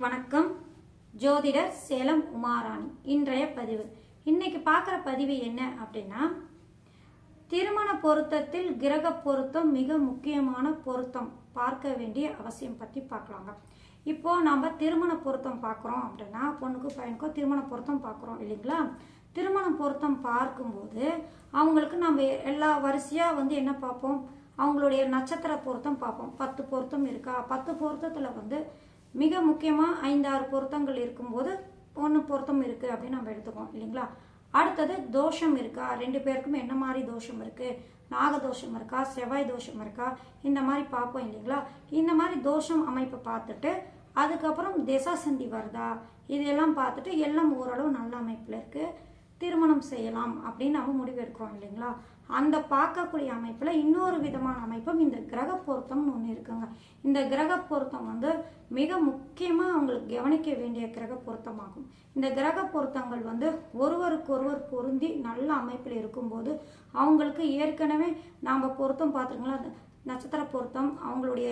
வணக்கம். ஜோதிடர் சேலம் உமாராணி. இன்றைய பதிவு. இன்னைக்கு பார்க்குற பதிவு என்ன அப்படின்னா, திருமண பொருத்தத்தில் கிரக பொருத்தம் மிக முக்கியமான பொருத்தம், பார்க்க வேண்டிய அவசியம் பற்றி பார்க்கலாங்க. இப்போ நம்ம திருமண பொருத்தம் பார்க்குறோம் அப்படின்னா, பொண்ணுக்கு பையனுக்கோ திருமண பொருத்தம் பார்க்குறோம் இல்லைங்களா? திருமண பொருத்தம் பார்க்கும்போது அவங்களுக்கு நம்ம எல்லா வரிசையாக என்ன பார்ப்போம், அவங்களுடைய நட்சத்திர பொருத்தம் பார்ப்போம். 10 பொருத்தம் இருக்கா, 10 பொருத்தத்தில் மிக முக்கியமாக 5-6 பொருத்தங்கள் இருக்கும்போது பொண்ணு பொருத்தம் இருக்குது அப்படின்னு நம்ம எடுத்துக்கோம் இல்லைங்களா? அடுத்தது தோஷம் இருக்கா, 2 பேருக்குமே என்ன மாதிரி தோஷம் இருக்குது, நாக தோஷம் இருக்கா, செவ்வாய் தோஷம் இருக்கா, இந்த மாதிரி பார்ப்போம் இல்லைங்களா? இந்த மாதிரி தோஷம் அமைப்பை பார்த்துட்டு அதுக்கப்புறம் திசாசந்தி வருதா, இதெல்லாம் பார்த்துட்டு எல்லாம் ஓரளவு நல்ல அமைப்பில் இருக்குது, திருமணம் செய்யலாம் அப்படின்னு நம்ம முடிவெடுக்கிறோம் இல்லைங்களா? அந்த பார்க்கக்கூடிய அமைப்பில் இன்னொரு விதமான அமைப்பும் இந்த கிரக பொருத்தம்னு ஒன்று இருக்குங்க. இந்த கிரக பொருத்தம் மிக முக்கியமாக அவங்களுக்கு கவனிக்க வேண்டிய கிரக பொருத்தமாகும். இந்த கிரக பொருத்தங்கள் ஒருவருக்கொருவர் பொருந்தி நல்ல அமைப்பில் இருக்கும்போது அவங்களுக்கு ஏற்கனவே நாம் பொருத்தம் பார்த்துருங்களா, நட்சத்திர பொருத்தம், அவங்களுடைய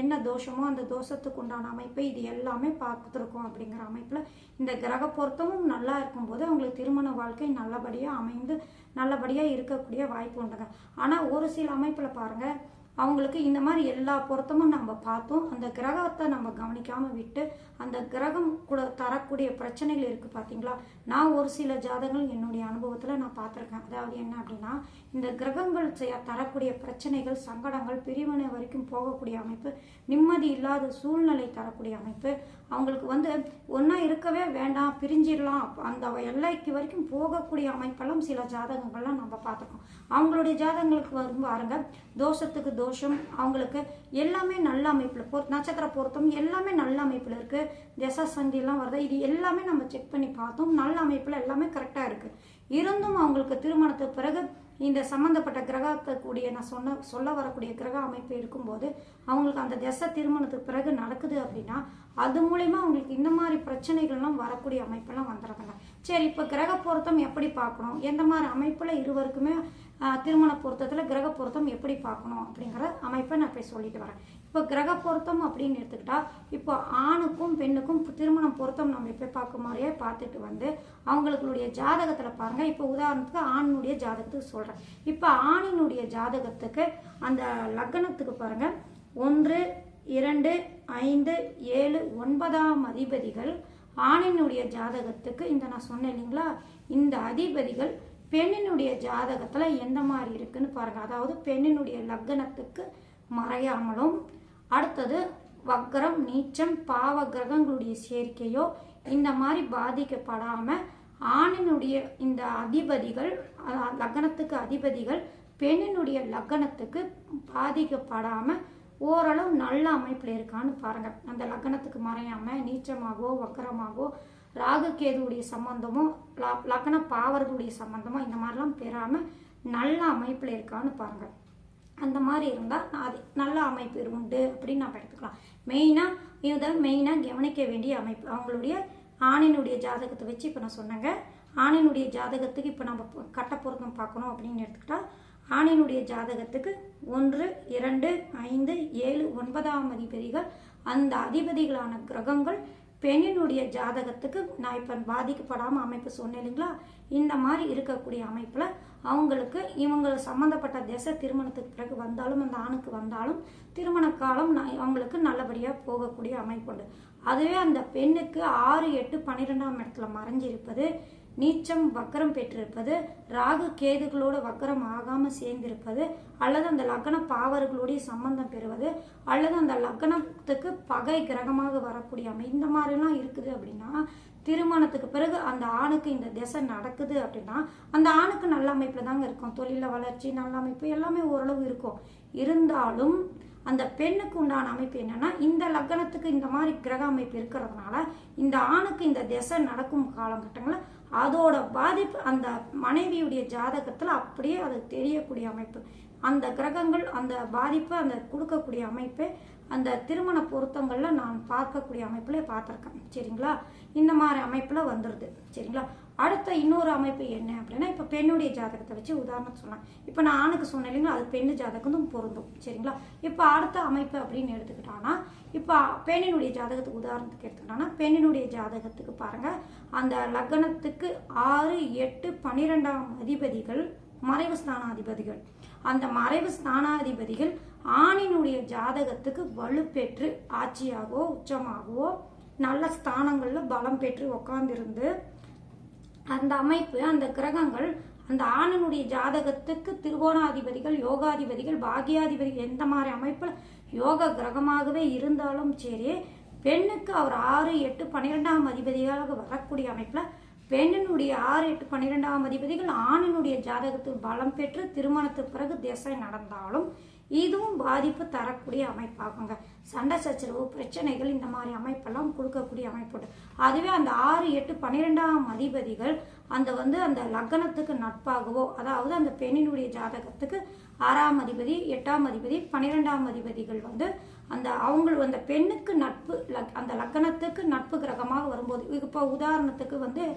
என்ன தோஷமோ அந்த தோஷத்துக்கு உண்டான அமைப்பை இது எல்லாமே பார்த்துருக்கோம். அப்படிங்கிற அமைப்பில் இந்த கிரக பொருத்தமும் நல்லா இருக்கும்போது அவங்களுக்கு திருமண வாழ்க்கை நல்லபடியாக அமைந்து நல்லபடியாக இருக்கக்கூடிய வாய்ப்பு உண்டுங்க. ஆனால் ஒரு சில அமைப்பில் பாருங்கள், அவங்களுக்கு இந்த மாதிரி எல்லா பொருத்தமும் நம்ம பார்த்தோம், அந்த கிரகத்தை நம்ம கவனிக்காமல் விட்டு அந்த கிரகம் கூட தரக்கூடிய பிரச்சனைகள் இருக்குது பார்த்தீங்களா? நான் ஒரு சில ஜாதகங்கள் என்னுடைய அனுபவத்தில் நான் பார்த்துருக்கேன். அதாவது என்ன அப்படின்னா, இந்த கிரகங்கள் தரக்கூடிய பிரச்சனைகள், சங்கடங்கள், பிரிவினை வரைக்கும் போகக்கூடிய அமைப்பு, நிம்மதி இல்லாத சூழ்நிலை தரக்கூடிய அமைப்பு, அவங்களுக்கு ஒன்றா இருக்கவே வேண்டாம், பிரிஞ்சிடலாம், அந்த எல்லைக்கு வரைக்கும் போகக்கூடிய அமைப்பெல்லாம் சில ஜாதகங்கள்லாம் நம்ம பார்த்துருக்கோம். அவங்களுடைய ஜாதகங்களுக்கு பாருங்க, தோஷத்துக்கு தோஷம், அவங்களுக்கு எல்லாமே நல்ல அமைப்பில் நட்சத்திர பொருத்தம் எல்லாமே நல்ல அமைப்பில் இருக்குது, திசாசந்திலாம் வருது, இது எல்லாமே நம்ம செக் பண்ணி பார்த்தோம், நல்ல அமைப்பில் எல்லாமே கரெக்டாக இருக்குது. இருந்தும் அவங்களுக்கு திருமணத்துக்கு பிறகு இந்த சம்மந்தப்பட்ட கிரகத்துக்கூடிய நான் சொல்ல வரக்கூடிய கிரக அமைப்பு இருக்கும்போது அவங்களுக்கு அந்த திசை திருமணத்துக்கு பிறகு நடக்குது அப்படின்னா அது மூலயமா அவங்களுக்கு இந்த மாதிரி பிரச்சனைகள்லாம் வரக்கூடிய அமைப்பெல்லாம் வந்துடுறாங்க. சரி, இப்போ கிரக பொருத்தம் எப்படி பார்க்கணும், எந்த மாதிரி அமைப்பில் இருவருக்குமே திருமண பொருத்தத்தில் கிரக பொருத்தம் எப்படி பார்க்கணும் அப்படிங்கிற அமைப்பை நான் போய் சொல்லிட்டு வரேன். இப்போ கிரக பொருத்தம் அப்படின்னு எடுத்துக்கிட்டா, இப்போ ஆணுக்கும் பெண்ணுக்கும் திருமணம் பொருத்தம் நம்ம இப்போ பார்க்க மாதிரியே பார்த்துட்டு அவங்களுடைய ஜாதகத்தில் பாருங்கள். இப்போ உதாரணத்துக்கு ஆணினுடைய ஜாதகத்துக்கு சொல்கிறேன். இப்போ ஆணினுடைய ஜாதகத்துக்கு அந்த லக்னத்துக்கு பாருங்கள், 1, 2, 5, 7, 9ஆம் அதிபதிகள் ஆணினுடைய ஜாதகத்துக்கு இந்த நான் சொன்னேன் இல்லைங்களா, இந்த அதிபதிகள் பெண்ணினுடைய ஜாதகத்தில் எந்த மாதிரி இருக்குன்னு பாருங்கள். அதாவது பெண்ணினுடைய லக்னத்துக்கு மறையாமலும், அடுத்தது வக்ரம், நீச்சம், பாவ கிரகங்களுடைய சேர்க்கையோ இந்த மாதிரி பாதிக்கப்படாமல் ஆணினுடைய இந்த அதிபதிகள், லக்னத்துக்கு அதிபதிகள் பெண்ணினுடைய லக்னத்துக்கு பாதிக்கப்படாமல் ஓரளவு நல்ல அமைப்பில் இருக்கான்னு பாருங்கள். அந்த லக்னத்துக்கு மறையாமல் நீச்சமாகவோ வக்கரமாகவோ ராகு கேதுவுடைய சம்பந்தமோ லக்ன பாவர்களுடைய சம்பந்தமோ இந்த மாதிரிலாம் பெறாமல் நல்ல அமைப்பில் இருக்கான்னு பாருங்கள். அந்த மாதிரி இருந்தால் அது நல்ல அமைப்பு உண்டு அப்படின்னு நம்ம எடுத்துக்கலாம். மெயினாக கவனிக்க வேண்டிய அமைப்பு அவங்களுடைய ஆணினுடைய ஜாதகத்தை வச்சு இப்போ நான் சொன்னேங்க. ஆணினுடைய ஜாதகத்துக்கு இப்போ நம்ம கட்ட பொருத்தம் பார்க்கணும் அப்படின்னு எடுத்துக்கிட்டா, ஆணினுடைய ஜாதகத்துக்கு 1, 2, 5, 7, 9ஆம் அதிபதிகள், அந்த அதிபதிகளான கிரகங்கள் பெண்ணினுடைய ஜாதகத்துக்கு நான் இப்போ பாதிக்கப்படாமல் அமைப்பு சொன்னேன் இல்லைங்களா? இந்த மாதிரி இருக்கக்கூடிய அமைப்பில் அவங்களுக்கு இவங்க சம்மந்தப்பட்ட திசை திருமணத்துக்கு பிறகு வந்தாலும் அந்த ஆணுக்கு வந்தாலும் திருமண காலம் அவங்களுக்கு நல்லபடியாக போகக்கூடிய அமைப்பு உண்டு. அதுவே அந்த பெண்ணுக்கு 6, 8, 12ஆம் இடத்துல மறைஞ்சிருப்பது, நீச்சம் வக்கரம் பெற்றிருப்பது, ராகு கேதுகளோட வக்கரம் ஆகாமல் சேர்ந்திருப்பது, அல்லது அந்த லக்ன பாவர்களுடைய சம்பந்தம் பெறுவது, அல்லது அந்த லக்னத்துக்கு பகை கிரகமாக வரக்கூடிய இந்த மாதிரிலாம் இருக்குது அப்படின்னா, திருமணத்துக்கு பிறகு அந்த ஆணுக்கு இந்த திசை நடக்குது அப்படின்னா அந்த ஆணுக்கு நல்ல அமைப்பில் தாங்க இருக்கும். தொழில வளர்ச்சி, நல்ல அமைப்பு எல்லாமே ஓரளவு இருக்கும். இருந்தாலும் அந்த பெண்ணுக்கு உண்டான அமைப்பு என்னன்னா, இந்த லக்னத்துக்கு இந்த மாதிரி கிரக அமைப்பு இருக்கிறதுனால இந்த ஆணுக்கு இந்த திசை நடக்கும் காலகட்டங்களில் அதோட பாதிப்பு அந்த மனைவியுடைய ஜாதகத்தில் அப்படியே அது தெரியக்கூடிய அமைப்பு, அந்த கிரகங்கள் அந்த பாதிப்பு அந்த கொடுக்கக்கூடிய அமைப்பு அந்த திருமண பொருத்தங்களில் நான் பார்க்கக்கூடிய அமைப்பில் பார்த்துருக்கேன். சரிங்களா, இந்த மாதிரி அமைப்பில் வந்துடுது. சரிங்களா, அடுத்த இன்னொரு அமைப்பு என்ன அப்படின்னா, இப்போ பெண்ணுடைய ஜாதகத்தை வச்சு உதாரணம் சொன்னேன். இப்போ நான் ஆணுக்கு சொன்னேன் இல்லைங்களா, அது பெண்ணு ஜாதகத்தும் பொருந்தும். சரிங்களா, இப்போ அடுத்த அமைப்பு அப்படின்னு எடுத்துக்கிட்டான்னா, இப்போ பெண்ணினுடைய ஜாதகத்துக்கு உதாரணத்துக்கு எடுத்துக்கிட்டான்னா, பெண்ணினுடைய ஜாதகத்துக்கு பாருங்க, அந்த லக்னத்துக்கு 6, 8, 12ஆம் அதிபதிகள் மறைவு ஸ்தானாதிபதிகள். அந்த மறைவு ஸ்தானாதிபதிகள் ஆணினுடைய ஜாதகத்துக்கு வலுப்பெற்று ஆட்சியாகவோ உச்சமாகவோ நல்ல ஸ்தானங்கள்ல பலம் பெற்று உட்கார்ந்திருந்து அந்த அமைப்பு, அந்த கிரகங்கள் அந்த ஆணினுடைய ஜாதகத்துக்கு திருகோணாதிபதிகள், யோகாதிபதிகள், பாகியாதிபதிகள் எந்த மாதிரி அமைப்புல யோக கிரகமாகவே இருந்தாலும் சரி, பெண்ணுக்கு அவர் 6, 8, 12ஆம் அதிபதியாக வரக்கூடிய அமைப்புல பெண்ணினுடைய 6, 8, 12ஆம் அதிபதிகள் ஆணினுடைய ஜாதகத்துக்கு பலம் பெற்று திருமணத்துக்கு பிறகு திசை நடந்தாலும் இதுவும் பாதிப்பு தரக்கூடிய அமைப்பாகுங்க. சண்டை சச்சரவு பிரச்சனைகள் இந்த மாதிரி அமைப்பெல்லாம் கொடுக்கக்கூடிய அமைப்பு. அதுவே அந்த 6, 8, 12ஆம் அதிபதிகள் அந்த லக்னத்துக்கு நட்பாகவோ, அதாவது அந்த பெண்ணினுடைய ஜாதகத்துக்கு 6ஆம் அதிபதி, 8ஆம் அதிபதி, 12ஆம் அதிபதிகள் அந்த பெண்ணுக்கு நட்பு, அந்த லக்னத்துக்கு நட்பு கிரகமாக வரும்போது, இப்போ உதாரணத்துக்கு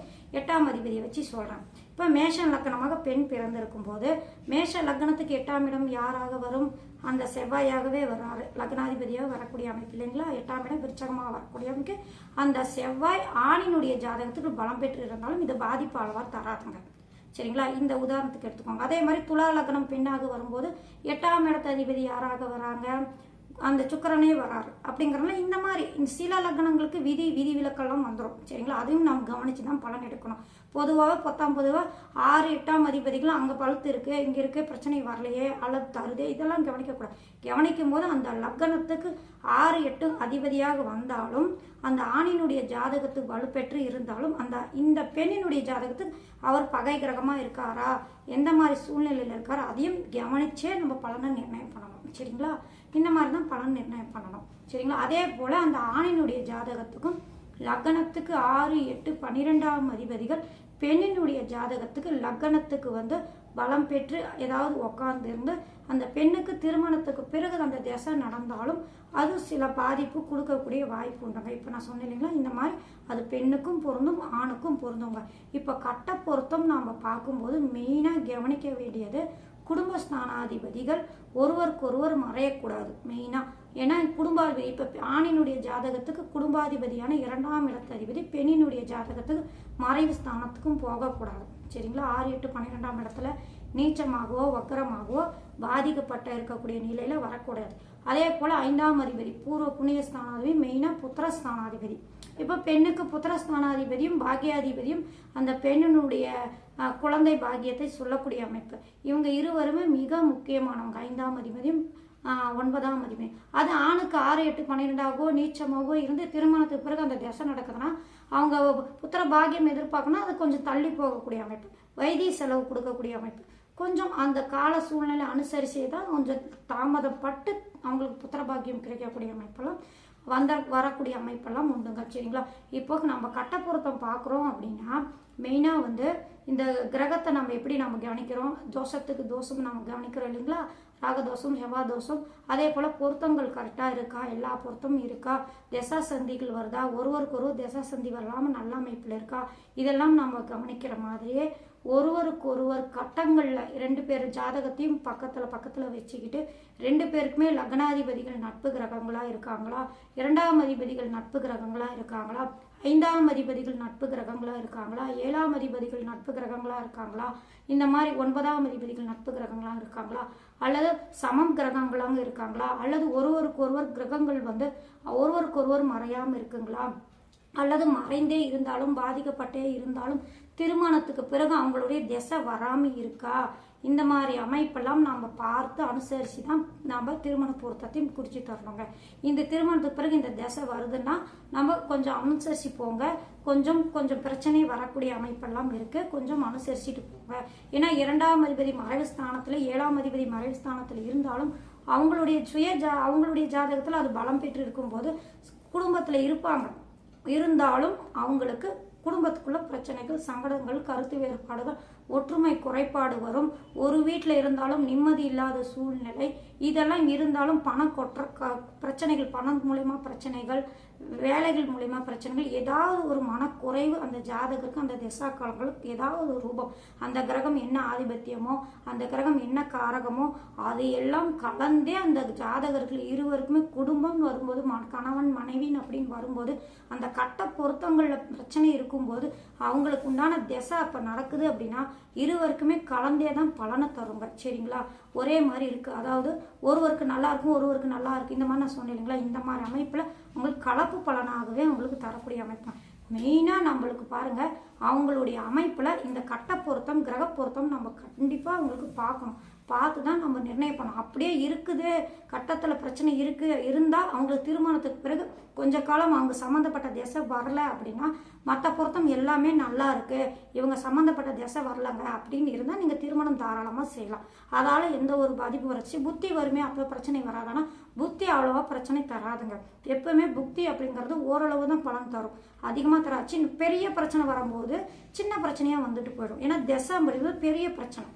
8ஆம் அதிபதியை வச்சு சொல்றேன். இப்போ மேஷ லக்னமாக பெண் பிறந்திருக்கும் போது மேஷ லக்னத்துக்கு 8ஆம் இடம் யாராக வரும்? அந்த செவ்வாயாகவே வராரு, லக்னாதிபதியாக வரக்கூடிய அமைப்பு இல்லைங்களா. 8ஆம் இடம் விருச்சகமாக வரக்கூடிய அமைப்பு. அந்த செவ்வாய் ஆணினுடைய ஜாதகத்துக்கு பலம் பெற்று இருந்தாலும் இது பாதிப்பு அளவாக தராதுங்க. சரிங்களா, இந்த உதாரணத்துக்கு எடுத்துக்கோங்க. அதே மாதிரி துலா லக்னம் பெண்ணாக வரும்போது 8ஆம் இடத்து அதிபதி யாராக வராங்க? அந்த சுக்கிரனே வராரு. அப்படிங்கிறதுனால இந்த மாதிரி சில லக்னங்களுக்கு விதி விலக்கெல்லாம் வந்துடும். சரிங்களா, அதையும் நாம் கவனிச்சு தான் பலன் எடுக்கணும். பொதுவாக 6, 8ஆம் அதிபதிகள் அங்கே பழுத்து இருக்கு, இங்கே இருக்கு, பிரச்சனை வரலையே அல்லது தருதே, இதெல்லாம் கவனிக்கக்கூடாது. கவனிக்கும் போது அந்த லக்னத்துக்கு 6, 8 அதிபதியாக வந்தாலும் அந்த ஆணினுடைய ஜாதகத்துக்கு வலுப்பெற்று இருந்தாலும் இந்த பெண்ணினுடைய ஜாதகத்துக்கு அவர் பகை கிரகமாக இருக்காரா, எந்த மாதிரி சூழ்நிலையில் இருக்காரா, அதையும் கவனிச்சே நம்ம பலனை நிர்ணயம் பண்ணணும். சரிங்களா, இந்த மாதிரி தான் பலன் நிர்ணயம் பண்ணணும். சரிங்களா, அதே போல் அந்த ஆணினுடைய ஜாதகத்துக்கும் லக்னத்துக்கு 6, 8, 12ஆம் அதிபதிகள் பெண்ணினுடைய ஜாதகத்துக்கு லக்னத்துக்கு பலம் பெற்று ஏதாவது உட்கார்ந்து இருந்து அந்த பெண்ணுக்கு திருமணத்துக்கு பிறகு அந்த திசை நடந்தாலும் அது சில பாதிப்பு கொடுக்கக்கூடிய வாய்ப்பு உண்டுங்க. இப்போ நான் சொன்னேன் இல்லைங்களா, இந்த மாதிரி அது பெண்ணுக்கும் பொருந்தும் ஆணுக்கும் பொருந்துங்க. இப்போ கட்ட பொருத்தம் நாம் பார்க்கும்போது மெயினாக கவனிக்க வேண்டியது குடும்பஸ்தானாதிபதிகள் ஒருவருக்கொருவர் மறையக்கூடாது மெயினாக. ஏன்னா குடும்பாதிபதி, இப்போ ஆணினுடைய ஜாதகத்துக்கு குடும்பாதிபதியான 2ஆம் இடத்து அதிபதி பெண்ணினுடைய ஜாதகத்துக்கு மறைவு ஸ்தானத்துக்கும் போகக்கூடாது. சரிங்களா, 6, 8, 12ஆம் இடத்துல நீச்சமாகவோ வக்கரமாகவோ பாதிக்கப்பட்ட இருக்கக்கூடிய நிலையில வரக்கூடாது. அதே போல 5ஆம் அதிபதி பூர்வ புண்ணிய ஸ்தானாதிபதி மெயினாக புத்திரஸ்தானாதிபதி. இப்போ பெண்ணுக்கு புத்திரஸ்தானாதிபதியும் பாக்கியாதிபதியும் அந்த பெண்ணினுடைய குழந்தை பாக்கியத்தை சொல்லக்கூடிய அமைப்பு. இவங்க இருவருமே மிக முக்கியமானவங்க. 5ஆம் அதிபதியும் 9ஆம் அதிபதி. அது ஆணுக்கு 6, 8, 12ஆகவோ நீச்சமாகவோ இருந்து திருமணத்துக்கு பிறகு அந்த திசை நடக்குதுன்னா அவங்க புத்திர பாக்கியம் எதிர்பார்க்கணும், அது கொஞ்சம் தள்ளி போகக்கூடிய அமைப்பு. வைத்திய செலவு கொடுக்கக்கூடிய அமைப்பு. கொஞ்சம் அந்த கால சூழ்நிலை அனுசரிச்சு தான் கொஞ்சம் தாமதப்பட்டு அவங்களுக்கு புத்திர பாக்கியம் கிடைக்கக்கூடிய அமைப்பெல்லாம் வரக்கூடிய அமைப்பெல்லாம் உண்டுங்க. சரிங்களா, இப்போ நம்ம கட்ட பொருத்தம் பார்க்குறோம் அப்படின்னா மெயினாக இந்த கிரகத்தை நம்ம எப்படி நம்ம கவனிக்கிறோம், தோஷத்துக்கு தோஷம் நம்ம கவனிக்கிறோம் இல்லைங்களா, ராகதோஷம், செவ்வாதோஷம். அதே போல் பொருத்தங்கள் கரெக்டாக இருக்கா, எல்லா பொருத்தமும் இருக்கா, திசா சந்திகள் வருதா, ஒருவருக்கொருவர் திசா சந்தி வரலாமல் நல்ல அமைப்பில் இருக்கா, இதெல்லாம் நம்ம கவனிக்கிற மாதிரியே ஒருவருக்கொருவர் கட்டங்களில் 2 பேர் ஜாதகத்தையும் பக்கத்தில் வச்சுக்கிட்டு 2 பேருக்குமே லக்னாதிபதிகள் நட்பு கிரகங்களாக இருக்காங்களா, 2ஆம் அதிபதிகள் நட்பு கிரகங்களாக இருக்காங்களா, 5ஆம் அதிபதிகள் நட்பு கிரகங்களாக இருக்காங்களா, 7ஆம் அதிபதிகள் நட்பு கிரகங்களாக இருக்காங்களா, இந்த மாதிரி 9ஆம் அதிபதிகள் நட்பு கிரகங்களாக இருக்காங்களா, அல்லது சமம் கிரகங்களாக இருக்காங்களா, அல்லது ஒருவருக்கொருவர் கிரகங்கள் ஒருவருக்கொருவர் மறையாமல் இருக்குங்களா, அல்லது மறைந்தே இருந்தாலும் பாதிக்கப்பட்டே இருந்தாலும் திருமணத்துக்கு பிறகு அவங்களுடைய திசை வராமல் இருக்கா, இந்த மாதிரி அமைப்பெல்லாம் நாம் பார்த்து அனுசரித்து தான் நாம் திருமண பொருத்தத்தையும் குறித்து தரணுங்க. இந்த திருமணத்துக்கு பிறகு இந்த திசை வருதுன்னா நம்ம கொஞ்சம் அனுசரித்து போங்க. கொஞ்சம் பிரச்சனை வரக்கூடிய அமைப்பெல்லாம் இருக்குது, கொஞ்சம் அனுசரிச்சுட்டு போங்க. ஏன்னா 2ஆம் அதிபதி மறைவு ஸ்தானத்தில் 7ஆம் அதிபதி மறைவு ஸ்தானத்தில் இருந்தாலும் அவங்களுடைய ஜாதகத்தில் அது பலம் பெற்று இருக்கும்போது குடும்பத்தில் இருந்தாலும் அவங்களுக்கு குடும்பத்துக்குள்ள பிரச்சனைகள், சங்கடங்கள், கருத்து வேறுபாடுகள், ஒற்றுமை குறைபாடு வரும். ஒரு வீட்டில் இருந்தாலும் நிம்மதி இல்லாத சூழ்நிலை, இதெல்லாம் இருந்தாலும் பணம் கொற்ற பிரச்சனைகள், பணம் மூலயமா பிரச்சனைகள், வேலைகள் மூலயமா பிரச்சனைகள், ஏதாவது ஒரு மனக்குறைவு அந்த ஜாதகருக்கு அந்த திசா காலங்களுக்கு ஏதாவது ஒரு ரூபம், அந்த கிரகம் என்ன ஆதிபத்தியமோ, அந்த கிரகம் என்ன காரகமோ, அது எல்லாம் கலந்தே அந்த ஜாதகர்கள் இருவருக்குமே குடும்பம் வரும்போது, கணவன் மனைவின் அப்படின்னு வரும்போது, அந்த கட்ட பொருத்தங்களில் பிரச்சனை இருக்கும்போது அவங்களுக்கு உண்டான திசை அப்போ நடக்குது அப்படின்னா இருவருக்குமே கலந்தே தான் பலனை தருங்க. சரிங்களா? ஒரே மாதிரி இருக்கு, அதாவது ஒருவருக்கு நல்லா இருக்கும், ஒருவருக்கு நல்லா இருக்கு, இந்த மாதிரி நான் சொன்னேன் இல்லைங்களா? இந்த மாதிரி அமைப்பில் உங்களுக்கு கலப்பு பலனாகவே உங்களுக்கு தரக்கூடிய அமைப்பு. மெயினாக நம்மளுக்கு பாருங்க, அவங்களுடைய அமைப்பில் இந்த கட்ட பொருத்தம், கிரக பொருத்தம் நம்ம கண்டிப்பாக அவங்களுக்கு பார்க்கணும். பார்த்து தான் நம்ம நிர்ணயம் பண்ணணும். அப்படியே இருக்குது, கட்டத்தில் பிரச்சனை இருந்தால் அவங்களுக்கு திருமணத்துக்கு பிறகு கொஞ்ச காலம் அவங்க சம்மந்தப்பட்ட திசை வரல அப்படின்னா, மற்ற பொருத்தம் எல்லாமே நல்லா இருக்கு, இவங்க சம்மந்தப்பட்ட திசை வரலங்க அப்படின்னு இருந்தால் நீங்கள் திருமணம் தாராளமாக செய்யலாம். அதால் எந்த ஒரு பாதிப்பு வரச்சு. புத்தி வருமே, அப்போ பிரச்சனை வராதுன்னா புத்தி அவ்வளோவா பிரச்சனை தராதுங்க. எப்பவுமே புத்தி அப்படிங்கிறது ஓரளவு தான் பலன் தரும், அதிகமாக தராச்சு. பெரிய பிரச்சனை வரும்போது சின்ன பிரச்சனையாக வந்துட்டு போயிடும். ஏன்னா திசைங்கிறது பெரிய பிரச்சனை,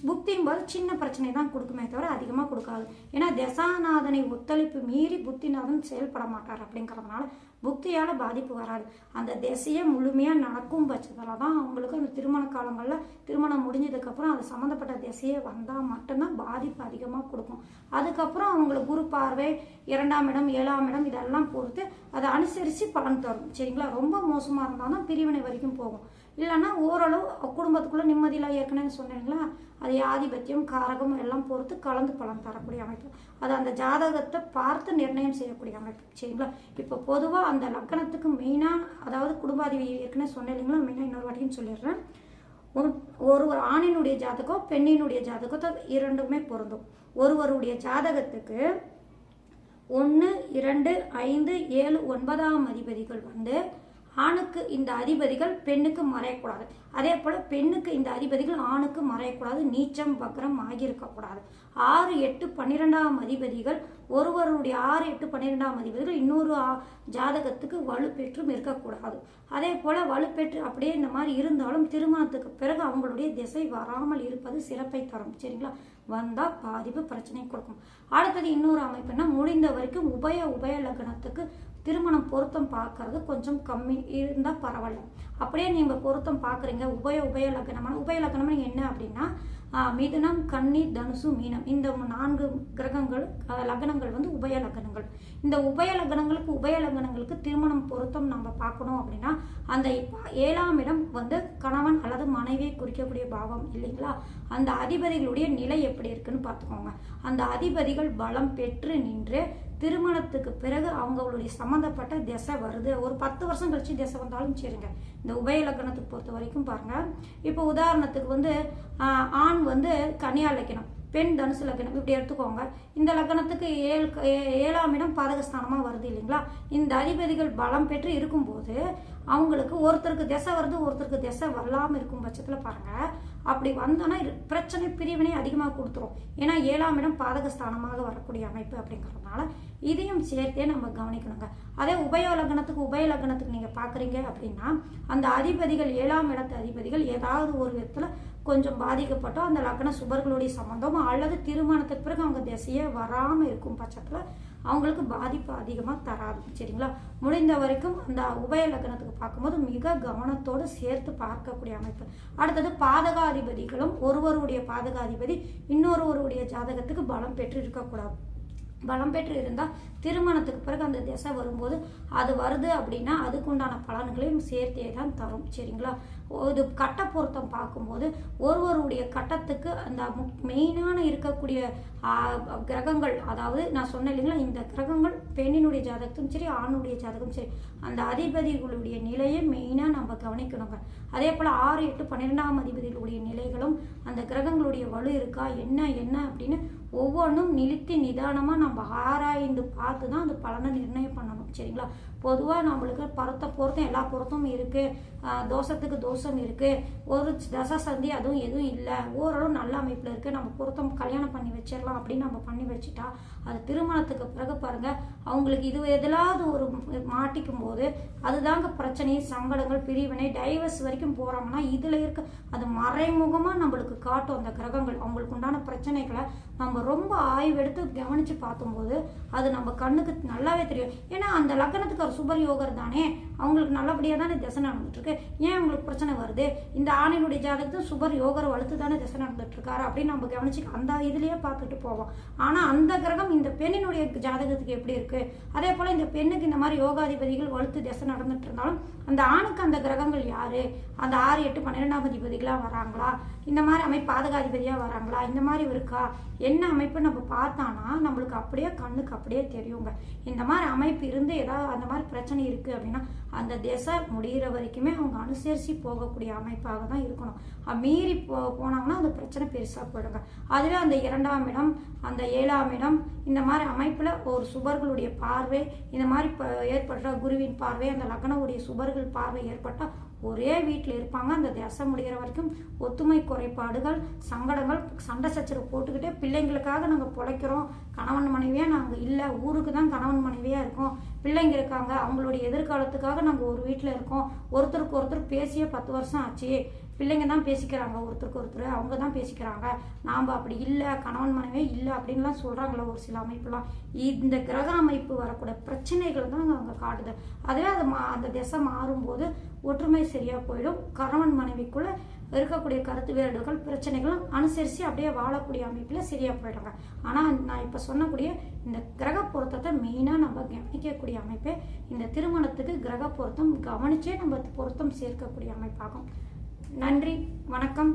புத்தியும் போது சின்ன பிரச்சனை தான் கொடுக்குமே தவிர அதிகமாக கொடுக்காது. ஏன்னா தசாநாதனை ஒத்துழைப்பு மீறி புத்திநாதன் செயல்பட மாட்டார். அப்படிங்கிறதுனால புத்தியால் பாதிப்பு வராது. அந்த திசையை முழுமையாக நடக்கும் பட்சத்தில் தான் அவங்களுக்கு அந்த திருமண காலங்களில் திருமணம் முடிஞ்சதுக்கப்புறம் அது சம்மந்தப்பட்ட திசையை வந்தால் மட்டும்தான் பாதிப்பு அதிகமாக கொடுக்கும். அதுக்கப்புறம் அவங்களுக்கு குரு பார்வை, 2ஆம் இடம், 7ஆம் இடம் இதெல்லாம் பொறுத்து அதை அனுசரித்து பலன் தரும். சரிங்களா? ரொம்ப மோசமாக இருந்தால் தான் பிரிவினை வரைக்கும் போகும். இல்லைன்னா ஓரளவு குடும்பத்துக்குள்ளே நிம்மதியில் ஏற்கனவே சொன்னீங்களா, அது ஆதிபத்தியம், காரகம் எல்லாம் பொறுத்து கலந்து பலன் தரக்கூடிய அமைப்பு. அது அந்த ஜாதகத்தை பார்த்து நிர்ணயம் செய்யக்கூடிய அமைப்பு. சரிங்களா? இப்போ பொதுவாக அந்த லக்கணத்துக்கு மெயினாக, அதாவது குடும்பாதிபதி ஏற்கனவே சொன்னேன் இல்லைங்களா, மெயினாக இன்னொரு வாட்டியும் சொல்லிடுறேன். ஒரு ஆணினுடைய ஜாதகம், பெண்ணினுடைய ஜாதகத்தை இரண்டுமே பொருந்தும். ஒருவருடைய ஜாதகத்துக்கு 1, 2, 5, 7, 9ஆம் அதிபதிகள் வந்து ஆணுக்கு இந்த அதிபதிகள் பெண்ணுக்கு மறையக்கூடாது. அதே போல் பெண்ணுக்கு இந்த அதிபதிகள் ஆணுக்கு மறையக்கூடாது, நீச்சம் வக்ரம் ஆகியிருக்கக்கூடாது. 6, 8, 12ஆம் அதிபதிகள் ஒருவருடைய 6, 8, 12ஆம் அதிபதிகள் இன்னொரு ஜாதகத்துக்கு வலுப்பெற்றும் இருக்கக்கூடாது. அதே போல் வலுப்பெற்று அப்படியே இந்த மாதிரி இருந்தாலும் திருமணத்துக்கு பிறகு அவங்களுடைய திசை வராமல் இருப்பது சிறப்பை தரும். சரிங்களா? வந்தால் பாதிப்பு பிரச்சனை கொடுக்கும். அடுத்தது இன்னொரு அமைப்புனா, முடிந்த வரைக்கும் உபய லக்னத்துக்கு திருமணம் பொருத்தம் பார்க்கறது கொஞ்சம் கம்மி இருந்தால் பரவாயில்ல. அப்படியே நீங்கள் பொருத்தம் பார்க்குறீங்க, உபய லக்னம்னு என்ன அப்படின்னா, மிதுனம், கன்னி, தனுசு, மீனம், இந்த 4 கிரகங்கள் லக்னங்கள் வந்து உபய லக்னங்கள். இந்த உபய லக்னங்களுக்கு திருமணம் பொருத்தம் நம்ம பார்க்கணும் அப்படின்னா, அந்த 7ஆம் இடம் வந்து கணவன் அல்லது மனைவியை குறிக்கக்கூடிய பாவம் இல்லைங்களா? அந்த அதிபதிகளுடைய நிலை எப்படி இருக்குன்னு பார்த்துக்கோங்க. அந்த அதிபதிகள் பலம் பெற்று நின்று திருமணத்துக்கு பிறகு அவங்களுடைய சம்மந்தப்பட்ட திசை வருது, ஒரு 10 வருஷம் கழிச்சு திசை வந்தாலும் சரிங்க. இந்த உபய லக்னத்துக்கு பொறுத்த வரைக்கும் பாருங்க, இப்போ உதாரணத்துக்கு வந்து ஆண் வந்து கன்னியா லக்னம், பெண் தனுசு லக்னம் இப்படி எடுத்துக்கோங்க. இந்த லக்னத்துக்கு 7ஆம் இடம் பாதகஸ்தானமாக வருது இல்லைங்களா? இந்த அதிபதிகள் பலம் பெற்று இருக்கும்போது அவங்களுக்கு ஒருத்தருக்கு திசை வருது, ஒருத்தருக்கு திசை வரலாமல் இருக்கும் பட்சத்தில் பாருங்க, அப்படி வந்தோன்னா பிரச்சனை பிரிவினை அதிகமாக கொடுத்துரும். ஏன்னா 7ஆம் இடம் பாதகஸ்தானமாக வரக்கூடிய அமைப்பு அப்படிங்கிறதுனால இதையும் சேர்த்தே நம்ம கவனிக்கணுங்க. அதே உபய லக்னத்துக்கு நீங்கள் பார்க்குறீங்க அப்படின்னா, அந்த அதிபதிகள் 7ஆம் இடத்து அதிபதிகள் ஏதாவது ஒரு விதத்தில் கொஞ்சம் பாதிக்கப்பட்டோ அந்த லக்ன சுபர்களுடைய சம்பந்தமோ அல்லது திருமணத்துக்கு பிறகு அவங்க திசையே வராமல் இருக்கும் பட்சத்தில் அவங்களுக்கு பாதிப்பு அதிகமாக தராது. சரிங்களா? முடிந்த வரைக்கும் அந்த உபய லக்னத்துக்கு பார்க்கும்போது மிக கவனத்தோடு சேர்த்து பார்க்கக்கூடிய அமைப்பு. அடுத்தது பாதகாதிபதிகளும் ஒருவருடைய பாதகாதிபதி இன்னொருவருடைய ஜாதகத்துக்கு பலம் பெற்று இருக்கக்கூடாது. பலம் பெற்று இருந்தால் திருமணத்துக்கு பிறகு அந்த திசை வரும்போது அது வருது அப்படின்னா அதுக்குண்டான பலன்களையும் சேர்த்தே தான் தரும். சரிங்களா? இது கட்ட பொருத்தம் பார்க்கும்போது ஒருவருடைய கட்டத்துக்கு அந்த மெயினான இருக்கக்கூடிய கிரகங்கள், அதாவது நான் சொன்னேன் இல்லைங்களா, இந்த கிரகங்கள் பெண்ணினுடைய ஜாதகத்தும் சரி ஆணுடைய ஜாதகம் சரி, அந்த அதிபதிகளுடைய நிலையை மெயினாக நம்ம கவனிக்கணுங்க. அதே போல் 6, 8, 12ஆம் அதிபதிகளுடைய நிலைகளும் அந்த கிரகங்களுடைய வலு இருக்கா என்ன அப்படின்னு ஒவ்வொன்றும் நிதானமாக நம்ம ஆராய்ந்து பார்த்து தான் அந்த பலனை நிர்ணயம் பண்ணணும். சரிங்களா? பொதுவாக நம்மளுக்கு பொருத்தம் எல்லா பொருத்தமும் இருக்குது, தோஷத்துக்கு தோஷம் இருக்குது, ஒரு தசை சந்தி அதுவும் எதுவும் இல்லை, ஓரளவு நல்ல அமைப்பில் இருக்குது, நம்ம பொருத்தம் கல்யாணம் பண்ணி வச்சிடலாம் அப்படின்னு நம்ம பண்ணி வச்சுட்டா அது திருமணத்துக்கு பிறகு பாருங்கள் அவங்களுக்கு இது எதிலாவது ஒரு மாட்டிக்கும் போது அதுதாங்க பிரச்சனை, சங்கடங்கள், பிரிவினை, டைவர்ஸ் வரைக்கும் போறாங்கன்னா இதுல இருக்க அது மறைமுகமா நம்மளுக்கு காட்டும். அந்த கிரகங்கள் அவங்களுக்கு உண்டான பிரச்சனைகளை நம்ம ரொம்ப ஆய்வெடுத்து கவனிச்சு பார்க்கும்போது அது நம்ம கண்ணுக்கு நல்லாவே தெரியும். ஏன்னா அந்த லக்னத்துக்கு ஒரு சுபர் யோகர் தானே, அவங்களுக்கு நல்லபடியா தானே திசை நடந்துட்டு இருக்கு, ஏன் அவங்களுக்கு பிரச்சனை வருது, இந்த ஆணினுடைய ஜாதகத்தும் சுபர் யோகர் வளர்த்து தானே திசை நடந்துட்டு இருக்காரு அப்படின்னு நம்ம கவனிச்சு அந்த இதுலயே பார்த்துட்டு போவோம். ஆனா அந்த கிரகம் இந்த பெண்ணினுடைய ஜாதகத்துக்கு எப்படி இருக்கு, அதே போல இந்த பெண்ணுக்கு இந்த மாதிரி யோகாதிபதிகள் வலுத்து திசை நடந்துட்டு இருந்தாலும் அந்த ஆணுக்கு அந்த கிரகங்கள் யாரு, அந்த 6, 8, 12ஆம் அதிபதிகளா வராங்களா, இந்த மாதிரி அமைப்பு பாதகாதிபதியா வராங்களா, இந்த மாதிரி இருக்கா, என்ன அமைப்பு நம்ம பார்த்தானா நம்மளுக்கு அப்படியே கண்ணுக்கு அப்படியே தெரியுங்க. இந்த மாதிரி அமைப்பு இருந்து ஏதாவது அந்த மாதிரி பிரச்சனை இருக்கு அப்படின்னா அந்த திசை முடிகிற வரைக்குமே அவங்க அனுசரித்து போகக்கூடிய அமைப்பாக தான் இருக்கணும். மீறி போனாங்கன்னா அந்த பிரச்சனை பெருசாக போயிடுங்க. அதுவே அந்த 2ஆம் இடம், அந்த 7ஆம் இடம், இந்த மாதிரி அமைப்பில் ஒரு சுபர்களுடைய பார்வை இந்த மாதிரி ஏற்பட்டால், குருவின் பார்வை, அந்த லக்னவுடைய சுபர்கள் பார்வை ஏற்பட்டால் ஒரே வீட்டில் இருப்பாங்க. அந்த திசை முடிகிற வரைக்கும் ஒத்துமை குறைபாடுகள், சங்கடங்கள், சண்டை சச்சரவு போட்டுக்கிட்டே பிள்ளைங்களுக்காக நாங்கள் பிழைக்கிறோம், கணவன் மனைவியாக நாங்கள் இல்லை, ஊருக்கு தான் கணவன் மனைவியாக இருக்கோம், பிள்ளைங்க இருக்காங்க, அவங்களுடைய எதிர்காலத்துக்காக நாங்கள் ஒரு வீட்டில் இருக்கோம், ஒருத்தருக்கு ஒருத்தர் பேசியே 10 வருஷம் ஆச்சு, பிள்ளைங்க தான் பேசிக்கிறாங்க, ஒருத்தருக்கு ஒருத்தர் அவங்க தான் பேசிக்கிறாங்க, நாம் அப்படி இல்லை, கணவன் மனைவியே இல்லை அப்படின்லாம் சொல்கிறாங்களே ஒரு சில அமைப்புலாம். இந்த கிரக அமைப்பு வரக்கூடிய பிரச்சனைகள் தான் அவங்க காட்டுது. அதுவே அது அந்த திசை மாறும்போது ஒற்றுமை சரியாக போயிடும். கணவன் மனைவிக்குள்ளே இருக்கக்கூடிய கருத்து வேறுபாடுகள், பிரச்சனைகளும் அனுசரித்து அப்படியே வாழக்கூடிய அமைப்பில் சரியாக போயிடுங்க. ஆனால் நான் இப்போ சொன்னக்கூடிய இந்த கிரக பொருத்தத்தை மெயினாக நம்ம கவனிக்கக்கூடிய அமைப்பே இந்த திருமணத்துக்கு கிரக பொருத்தம் கவனிச்சே நம்ம பொருத்தம் சேர்க்கக்கூடிய அமைப்பாகும். நன்றி, வணக்கம்.